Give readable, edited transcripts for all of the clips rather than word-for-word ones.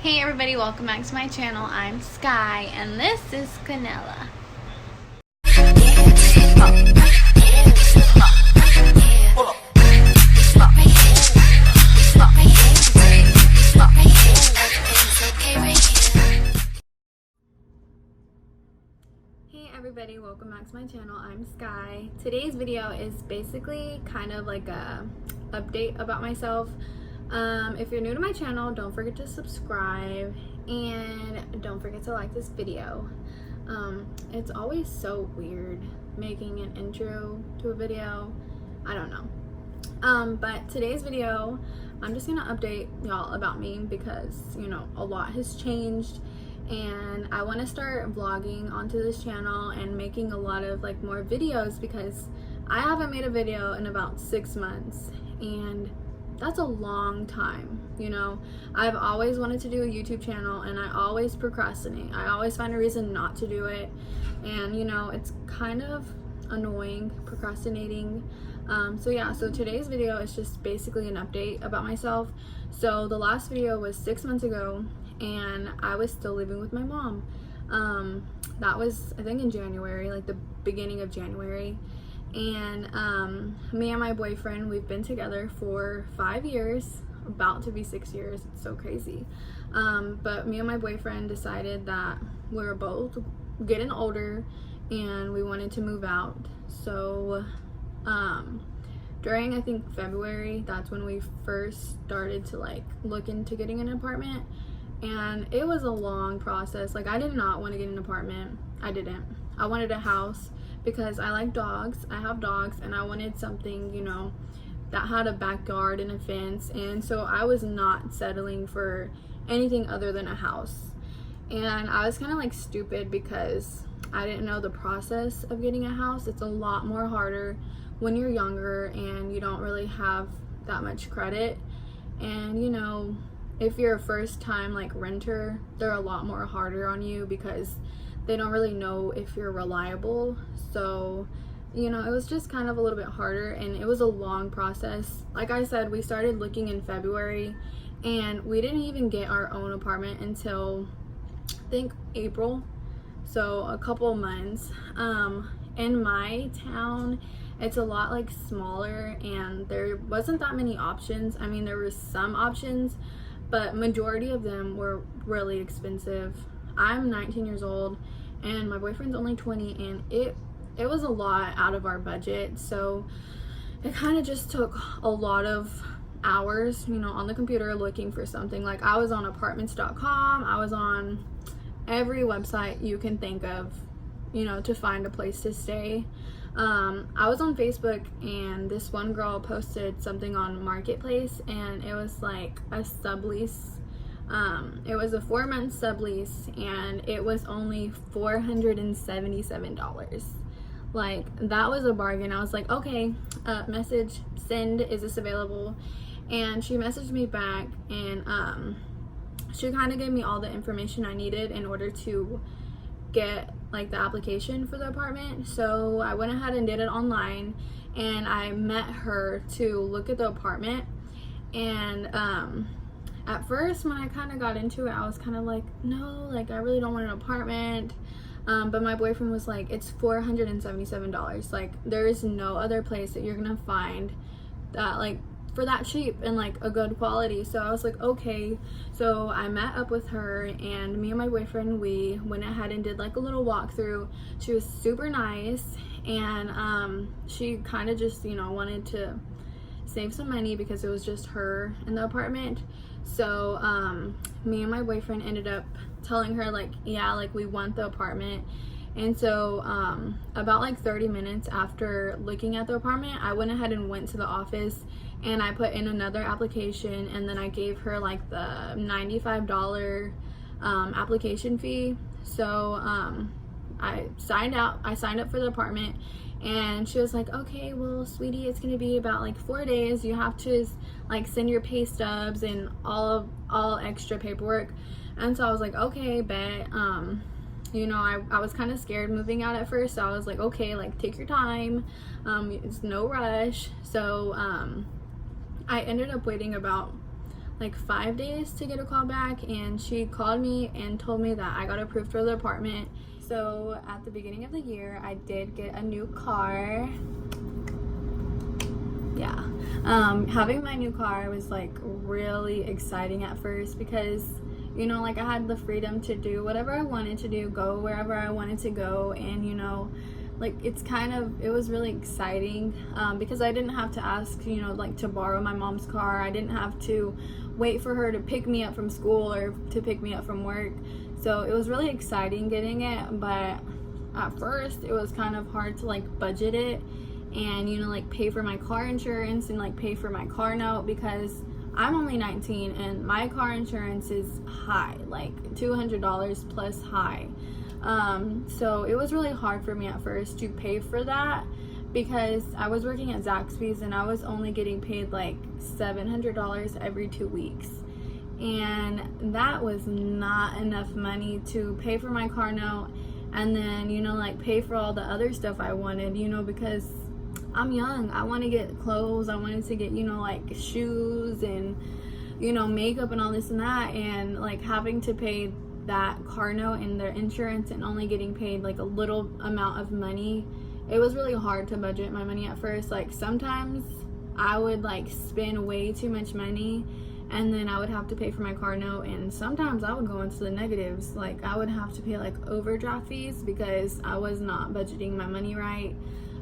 Hey everybody, welcome back to my channel. I'm Sky and this is Canella. Hey everybody, welcome back to my channel. I'm Sky. Today's video is basically kind of like a update about myself. If you're new to my channel, don't forget to subscribe and don't forget to like this video. It's always so weird making an intro to a video. I don't know. But today's video, I'm just gonna update y'all about me because, you know, a lot has changed and I want to start vlogging onto this channel and making a lot of like more videos because I haven't made a video in about 6 months and that's a long time. You know, I've always wanted to do a YouTube channel and I always procrastinate. I always find a reason not to do it, and you know, it's kind of annoying procrastinating. So today's video is just basically an update about myself. So the last video was 6 months ago and I was still living with my mom. That was, I think, in January, like the beginning of January. And me and my boyfriend, we've been together for 5 years, about to be 6 years. It's so crazy. But me and my boyfriend decided that we were both getting older and we wanted to move out. So during, I think, February, that's when we first started to like look into getting an apartment. And it was a long process. Like, I did not want to get an apartment. I didn't. I wanted a house because I like dogs. I have dogs and I wanted something, you know, that had a backyard and a fence. And so I was not settling for anything other than a house. And I was kind of like stupid because I didn't know the process of getting a house. It's a lot more harder when you're younger and you don't really have that much credit. And you know, if you're a first time like renter, they're a lot more harder on you because they don't really know if you're reliable. So, you know, it was just kind of a little bit harder and it was a long process. Like I said, we started looking in February and we didn't even get our own apartment until I think April. So a couple months. In my town, it's a lot like smaller and there wasn't that many options. I mean, there were some options, but majority of them were really expensive. I'm 19 years old and my boyfriend's only 20 and it was a lot out of our budget. So it kind of just took a lot of hours, you know, on the computer looking for something. Like, I was on apartments.com, I was on every website you can think of, you know, to find a place to stay. I was on Facebook and this one girl posted something on Marketplace and it was like a sublease. It was a 4-month sublease and it was only $477. Like, that was a bargain. I was like, okay, message send, is this available? And she messaged me back and she kind of gave me all the information I needed in order to get like the application for the apartment. So I went ahead and did it online and I met her to look at the apartment. And at first when I kind of got into it, I was kind of like, no, like I really don't want an apartment. But my boyfriend was like, it's $477. Like, there is no other place that you're gonna find that like for that cheap and like a good quality. So I was like, okay. So I met up with her and me and my boyfriend, we went ahead and did like a little walkthrough. She was super nice and she kind of just, you know, wanted to save some money because it was just her in the apartment. So me and my boyfriend ended up telling her like, yeah, like we want the apartment. And so about like 30 minutes after looking at the apartment, I went ahead and went to the office and I put in another application and then I gave her like the $95 application fee. So I signed up for the apartment and she was like, okay, well sweetie, it's gonna be about like 4 days. You have to like send your pay stubs and all extra paperwork. And so I was like, okay, bet. You know, I was kind of scared moving out at first, so I was like, okay, like take your time, it's no rush. So I ended up waiting about like 5 days to get a call back, and she called me and told me that I got approved for the apartment. So at the beginning of the year, I did get a new car. Yeah, having my new car was like really exciting at first because, you know, like I had the freedom to do whatever I wanted to do, go wherever I wanted to go, and you know, like it was really exciting because I didn't have to ask, you know, like to borrow my mom's car. I didn't have to wait for her to pick me up from school or to pick me up from work. So it was really exciting getting it, but at first it was kind of hard to like budget it and, you know, like pay for my car insurance and like pay for my car note because I'm only 19 and my car insurance is high, like $200 plus high. So it was really hard for me at first to pay for that because I was working at Zaxby's and I was only getting paid like $700 every 2 weeks. And that was not enough money to pay for my car note and then, you know, like pay for all the other stuff I wanted, you know, because I'm young. I want to get clothes. I wanted to get, you know, like shoes and, you know, makeup and all this and that. And like having to pay that car note and their insurance and only getting paid like a little amount of money, it was really hard to budget my money at first. Like sometimes I would like spend way too much money and then I would have to pay for my car note, and sometimes I would go into the negatives. Like I would have to pay like overdraft fees because I was not budgeting my money right.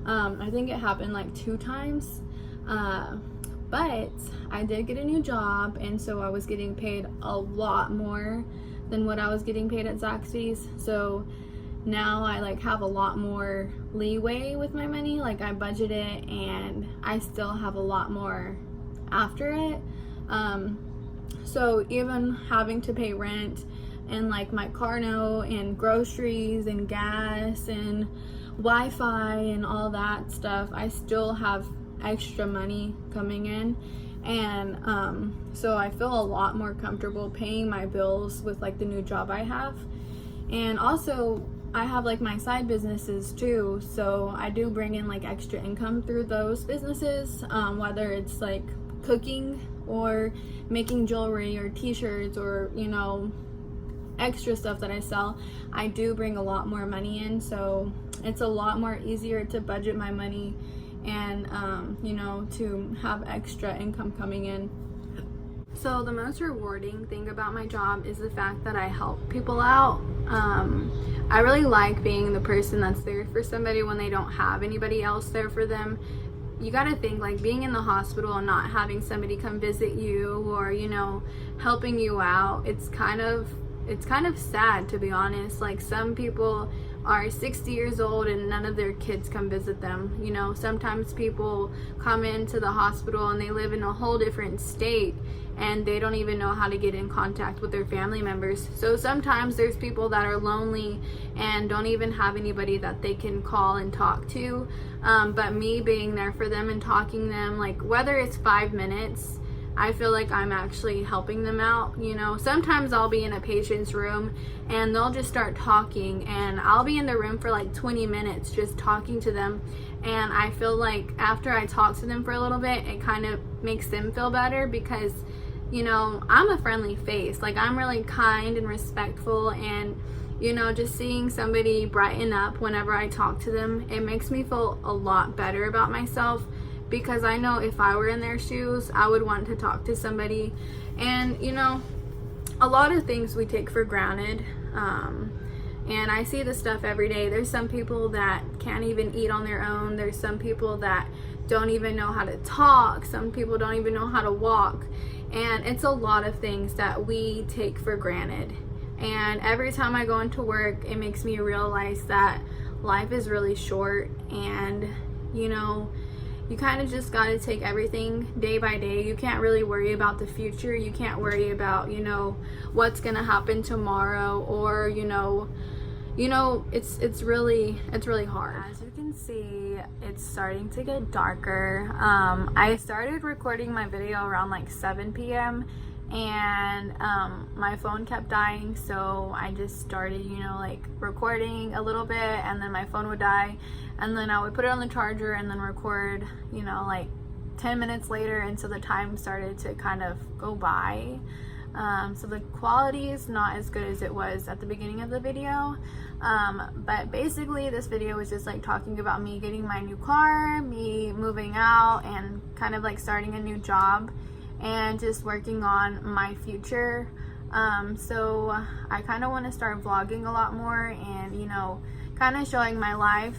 I think it happened like 2 times, but I did get a new job, and so I was getting paid a lot more than what I was getting paid at Zaxby's. So now I like have a lot more leeway with my money. Like I budget it and I still have a lot more after it. So even having to pay rent and like my car note and groceries and gas and Wi-Fi and all that stuff, I still have extra money coming in. And so I feel a lot more comfortable paying my bills with like the new job I have. And also I have like my side businesses too, so I do bring in like extra income through those businesses, whether it's like cooking or making jewelry or t-shirts or, you know, extra stuff that I sell. I do bring a lot more money in, so it's a lot more easier to budget my money and you know, to have extra income coming in. So the most rewarding thing about my job is the fact that I help people out. I really like being the person that's there for somebody when they don't have anybody else there for them. You gotta think, like being in the hospital and not having somebody come visit you or, you know, helping you out, it's kind of sad, to be honest. Like some people are 60 years old and none of their kids come visit them. You know, sometimes people come into the hospital and they live in a whole different state and they don't even know how to get in contact with their family members. So sometimes there's people that are lonely and don't even have anybody that they can call and talk to. But me being there for them and talking them, like whether it's 5 minutes, I feel like I'm actually helping them out. You know, sometimes I'll be in a patient's room and they'll just start talking and I'll be in the room for like 20 minutes just talking to them, and I feel like after I talk to them for a little bit, it kind of makes them feel better because, you know, I'm a friendly face. Like I'm really kind and respectful, and you know, just seeing somebody brighten up whenever I talk to them, it makes me feel a lot better about myself, because I know if I were in their shoes, I would want to talk to somebody. And you know, a lot of things we take for granted, and I see this stuff every day. There's some people that can't even eat on their own. There's some people that don't even know how to talk. Some people don't even know how to walk. And it's a lot of things that we take for granted. And every time I go into work, it makes me realize that life is really short, and you know, you kind of just got to take everything day by day. You can't really worry about the future. You can't worry about, you know, what's gonna happen tomorrow, or you know, it's really hard. As you can see, it's starting to get darker. I started recording my video around like 7 p.m. and my phone kept dying, so I just started, you know, like recording a little bit, and then my phone would die, and then I would put it on the charger and then record, you know, like 10 minutes later, and so the time started to kind of go by. So the quality is not as good as it was at the beginning of the video. But basically this video was just like talking about me getting my new car, me moving out, and kind of like starting a new job and just working on my future. So I kind of want to start vlogging a lot more and, you know, kind of showing my life